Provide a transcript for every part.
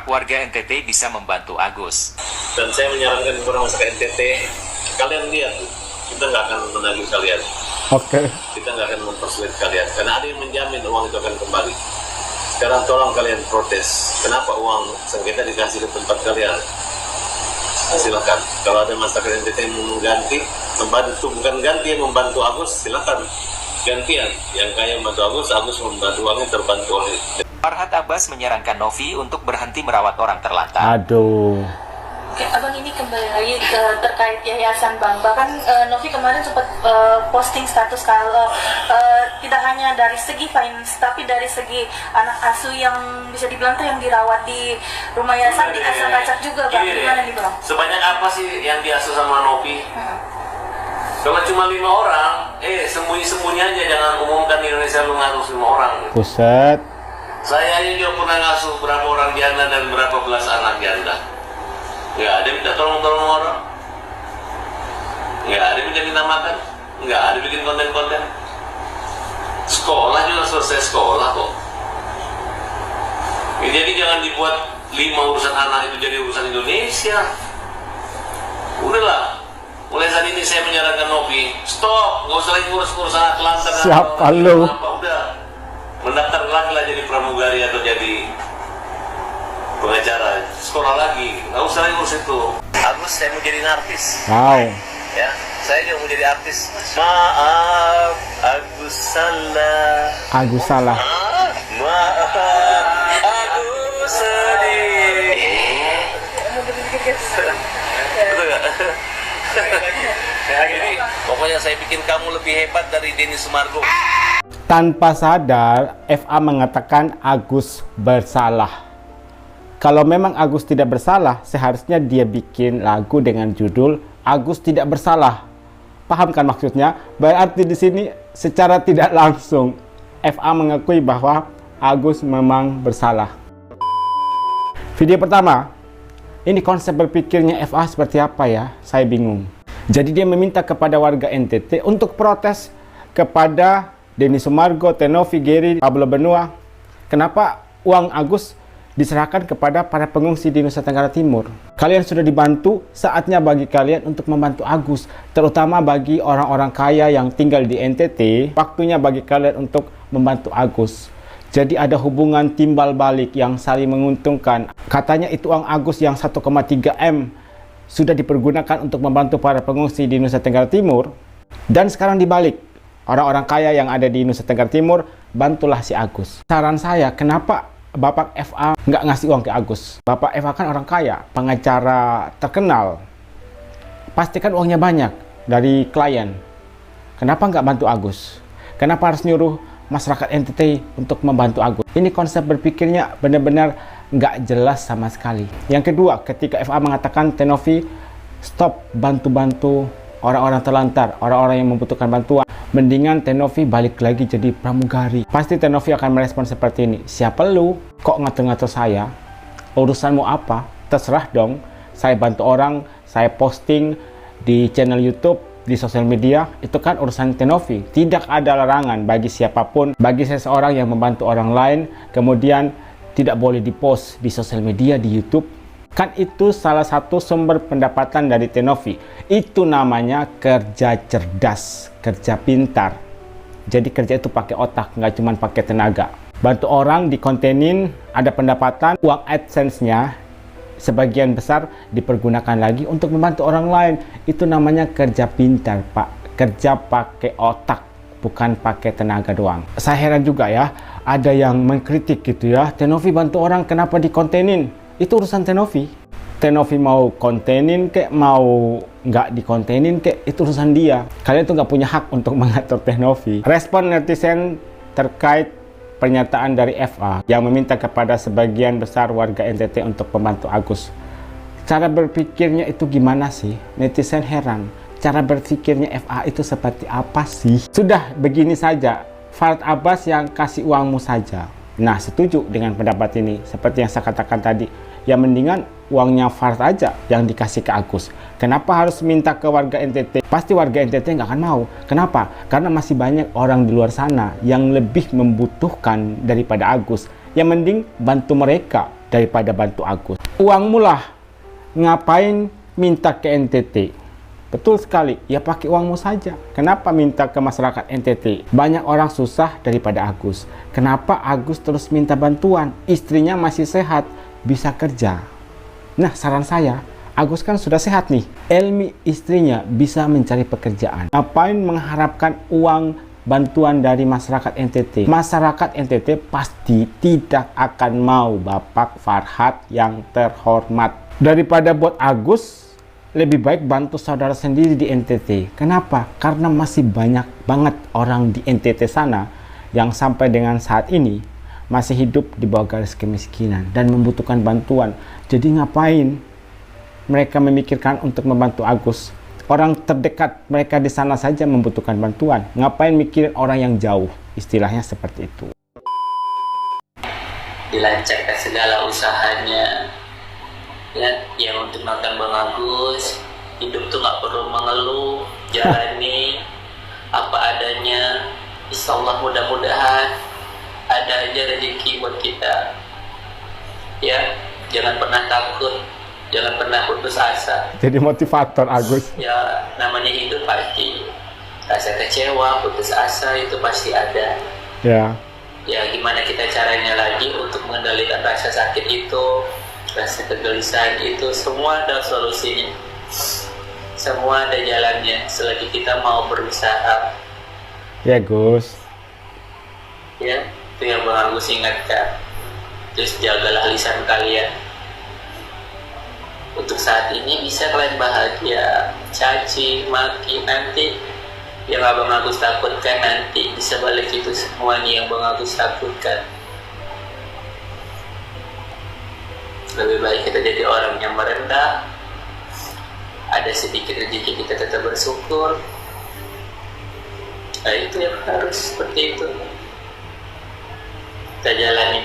warga NTT bisa membantu Agus. Dan saya menyarankan kepada masyarakat NTT, kalian lihat, kita nggak akan menagih kalian. Oke. Kita nggak akan mempersulit kalian, karena ada yang menjamin uang itu akan kembali. Sekarang tolong kalian protes. Kenapa uang sengketa dikasih ke tempat kalian? Silakan. Kalau ada masyarakat NTT yang mengganti, membantu, bukan ganti yang membantu Agus, silakan. Gantian. Yang kaya membantu Agus membantu uangnya terbantu oleh. Farhad Abbas menyarankan Novi untuk berhenti merawat orang terlantar. Aduh. Oke, Abang, ini kembali lagi terkait Yayasan Bang. Bahkan Novi kemarin sempat posting status kalau tidak hanya dari segi finance, tapi dari segi anak asuh yang bisa dibilang tuh yang dirawat di rumah yayasan di Asal Kacak juga, Bang. Gimana nih, Bang? Sebanyak apa sih yang diasuh sama Novi? Kalau cuma 5 orang, sembunyi-sembunyi aja, jangan umumkan di Indonesia lu ngasuh 5 orang. Buset. Saya aja juga pernah ngasuh berapa orang janda dan berapa belas anak janda. Nggak ada minta tolong-tolong orang, nggak ada minta makan, nggak ada bikin konten-konten. Sekolah juga selesai sekolah kok. Ya, jadi jangan dibuat 5 urusan anak itu jadi urusan Indonesia. Udahlah, mulai saat ini saya menyarankan Novi, stop, nggak usah lagi ngurus anak telantar. Siapa lu? Udah, mendaftar lagi lah jadi pramugari atau jadi pengacara, sekolah lagi, nggak usah lagi ngurus itu. Agus, saya mau jadi artis. Wow. Ya, saya juga mau jadi artis. Maaf, Agus salah. Agus salah. Maaf, Agus sedih. Betul nggak? Jadi, pokoknya saya bikin kamu lebih hebat dari Denny Sumargo. Tanpa sadar, FA mengatakan Agus bersalah. Kalau memang Agus tidak bersalah, seharusnya dia bikin lagu dengan judul Agus Tidak Bersalah. Paham kan maksudnya? Berarti di sini secara tidak langsung FA mengakui bahwa Agus memang bersalah. Video pertama, ini konsep berpikirnya FA seperti apa ya? Saya bingung. Jadi dia meminta kepada warga NTT untuk protes kepada Denny Sumargo, Tenovi, Gary, Pablo Benua. Kenapa uang Agus diserahkan kepada para pengungsi di Nusa Tenggara Timur? Kalian sudah dibantu, saatnya bagi kalian untuk membantu Agus, terutama bagi orang-orang kaya yang tinggal di NTT. Waktunya bagi kalian untuk membantu Agus. Jadi ada hubungan timbal balik yang saling menguntungkan. Katanya itu uang Agus yang 1,3 M sudah dipergunakan untuk membantu para pengungsi di Nusa Tenggara Timur, dan sekarang dibalik, orang-orang kaya yang ada di Nusa Tenggara Timur, bantulah si Agus. Saran saya, kenapa Bapak FA nggak ngasih uang ke Agus? Bapak FA kan orang kaya, pengacara terkenal. Pastikan uangnya banyak dari klien. Kenapa nggak bantu Agus? Kenapa harus nyuruh masyarakat NTT untuk membantu Agus? Ini konsep berpikirnya benar-benar nggak jelas sama sekali. Yang kedua, ketika FA mengatakan Tenovi stop bantu-bantu orang-orang terlantar, orang-orang yang membutuhkan bantuan, mendingan Tenovi balik lagi jadi pramugari. Pasti Tenovi akan merespon seperti ini. Siapa lu? Kok ngatur-ngatur saya? Urusanmu apa? Terserah dong. Saya bantu orang, saya posting di channel YouTube, di sosial media, itu kan urusan Tenovi. Tidak ada larangan bagi siapapun, bagi seseorang yang membantu orang lain, kemudian tidak boleh dipost di sosial media, di YouTube. Kan itu salah satu sumber pendapatan dari Tenovi. Itu namanya kerja cerdas, kerja pintar. Jadi kerja itu pakai otak, nggak cuma pakai tenaga. Bantu orang dikontenin, ada pendapatan, uang AdSense-nya sebagian besar dipergunakan lagi untuk membantu orang lain. Itu namanya kerja pintar, Pak. Kerja pakai otak, bukan pakai tenaga doang. Saya heran juga ya, ada yang mengkritik gitu ya, Tenovi bantu orang kenapa dikontenin? Itu urusan Tenovi. Tenovi mau kontenin kek, mau nggak dikontenin kek, itu urusan dia. Kalian tuh nggak punya hak untuk mengatur Tenovi. Respon netizen terkait pernyataan dari FA yang meminta kepada sebagian besar warga NTT untuk membantu Agus. Cara berpikirnya itu gimana sih? Netizen heran. Cara berpikirnya FA itu seperti apa sih? Sudah begini saja, Farhad Abbas yang kasih uangmu saja. Nah, setuju dengan pendapat ini. Seperti yang saya katakan tadi, ya mendingan uangnya Farhad aja yang dikasih ke Agus. Kenapa harus minta ke warga NTT? Pasti warga NTT nggak akan mau. Kenapa? Karena masih banyak orang di luar sana yang lebih membutuhkan daripada Agus. Yang mending bantu mereka. daripada bantu Agus. Uangmu lah, ngapain minta ke NTT? Betul sekali, ya pakai uangmu saja. Kenapa minta ke masyarakat NTT? Banyak orang susah daripada Agus. Kenapa Agus terus minta bantuan? Istrinya masih sehat, bisa kerja. Nah, saran saya, Agus kan sudah sehat nih. Elmi istrinya bisa mencari pekerjaan. Ngapain mengharapkan uang bantuan dari masyarakat NTT? Masyarakat NTT pasti tidak akan mau Bapak Farhad yang terhormat. Daripada buat Agus, lebih baik bantu saudara sendiri di NTT. Kenapa? Karena masih banyak banget orang di NTT sana yang sampai dengan saat ini masih hidup di bawah garis kemiskinan dan membutuhkan bantuan. Jadi ngapain mereka memikirkan untuk membantu Agus? Orang terdekat mereka di sana saja membutuhkan bantuan. Ngapain mikirin orang yang jauh? Istilahnya seperti itu. Dilancarkan segala usahanya. Ya, yang untuk nonton Bang Agus, hidup tuh nggak perlu mengeluh, jalani apa adanya. Insya Allah mudah-mudahan ada aja rezeki buat kita. Ya, jangan pernah takut, jangan pernah putus asa. Jadi motivator Agus. Ya, namanya hidup pasti rasa kecewa, putus asa itu pasti ada. Ya. Ya, gimana kita caranya lagi untuk mengendalikan rasa sakit itu, rasa kegelisahan itu, semua ada solusinya, semua ada jalannya selagi kita mau berusaha. Ya Gus. Ya, itu yang Bang Agus ingatkan. Terus jagalah lisan kalian. Untuk saat ini bisa kalian bahagia, caci, maki, nanti yang Abang Agus takutkan nanti bisa balik itu semua nih yang Bang Agus takutkan. Lebih baik kita jadi orang yang merendah, ada sedikit rezeki kita tetap bersyukur. Nah, itu yang harus seperti itu kita jalani.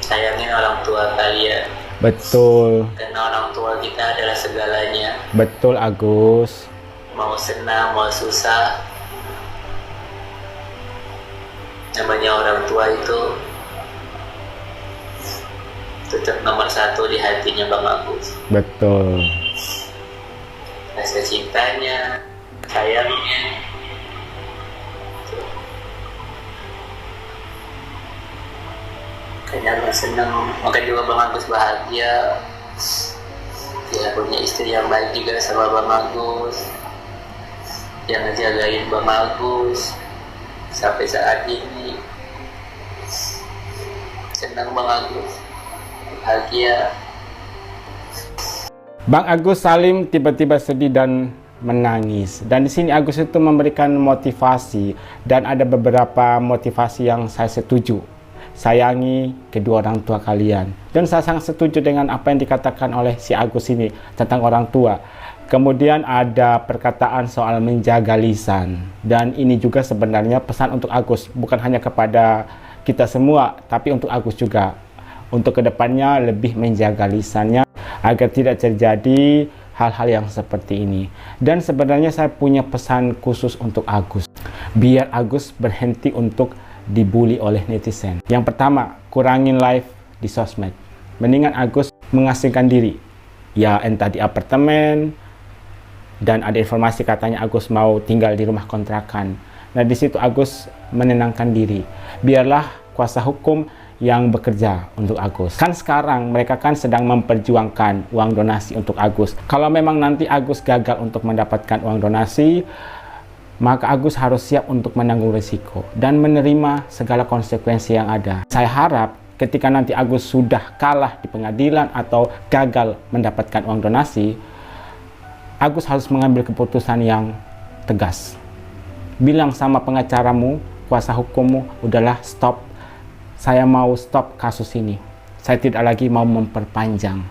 Sayangin orang tua kalian. Betul. Karena orang tua kita adalah segalanya. Betul Agus. Mau senang, mau susah, namanya orang tua itu tetap nomor satu di hatinya Bang Agus. Betul. Rasa cintanya, sayangnya. Kayaknya Bang senang, makanya juga Bang Agus bahagia. Dia punya istri yang baik juga sama Bang Agus, yang ngejagain Bang Agus sampai saat ini. Senang Bang Agus, bahagia. Bang Agus Salim tiba-tiba sedih dan menangis. Dan di sini Agus itu memberikan motivasi, dan ada beberapa motivasi yang saya setuju. Sayangi kedua orang tua kalian. Dan saya sangat setuju dengan apa yang dikatakan oleh si Agus ini tentang orang tua. Kemudian ada perkataan soal menjaga lisan. Dan ini juga sebenarnya pesan untuk Agus, bukan hanya kepada kita semua, tapi untuk Agus juga. Untuk kedepannya lebih menjaga lisannya agar tidak terjadi hal-hal yang seperti ini. Dan sebenarnya saya punya pesan khusus untuk Agus, biar Agus berhenti untuk dibully oleh netizen. Yang pertama, kurangin live di sosmed. Mendingan Agus mengasingkan diri, ya entah di apartemen, dan ada informasi katanya Agus mau tinggal di rumah kontrakan. Nah, di situ Agus menenangkan diri. Biarlah kuasa hukum yang bekerja untuk Agus. Kan sekarang mereka kan sedang memperjuangkan uang donasi untuk Agus. Kalau memang nanti Agus gagal untuk mendapatkan uang donasi, maka Agus harus siap untuk menanggung risiko dan menerima segala konsekuensi yang ada. Saya harap ketika nanti Agus sudah kalah di pengadilan atau gagal mendapatkan uang donasi, Agus harus mengambil keputusan yang tegas. Bilang sama pengacaramu, kuasa hukummu, udahlah stop. Saya mau stop kasus ini. Saya tidak lagi mau memperpanjang.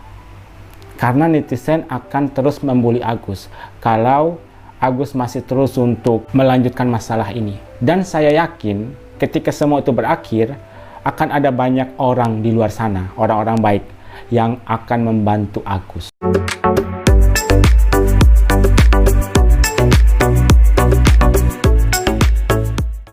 Karena netizen akan terus membuli Agus kalau Agus masih terus untuk melanjutkan masalah ini. Dan saya yakin ketika semua itu berakhir, akan ada banyak orang di luar sana, orang-orang baik yang akan membantu Agus.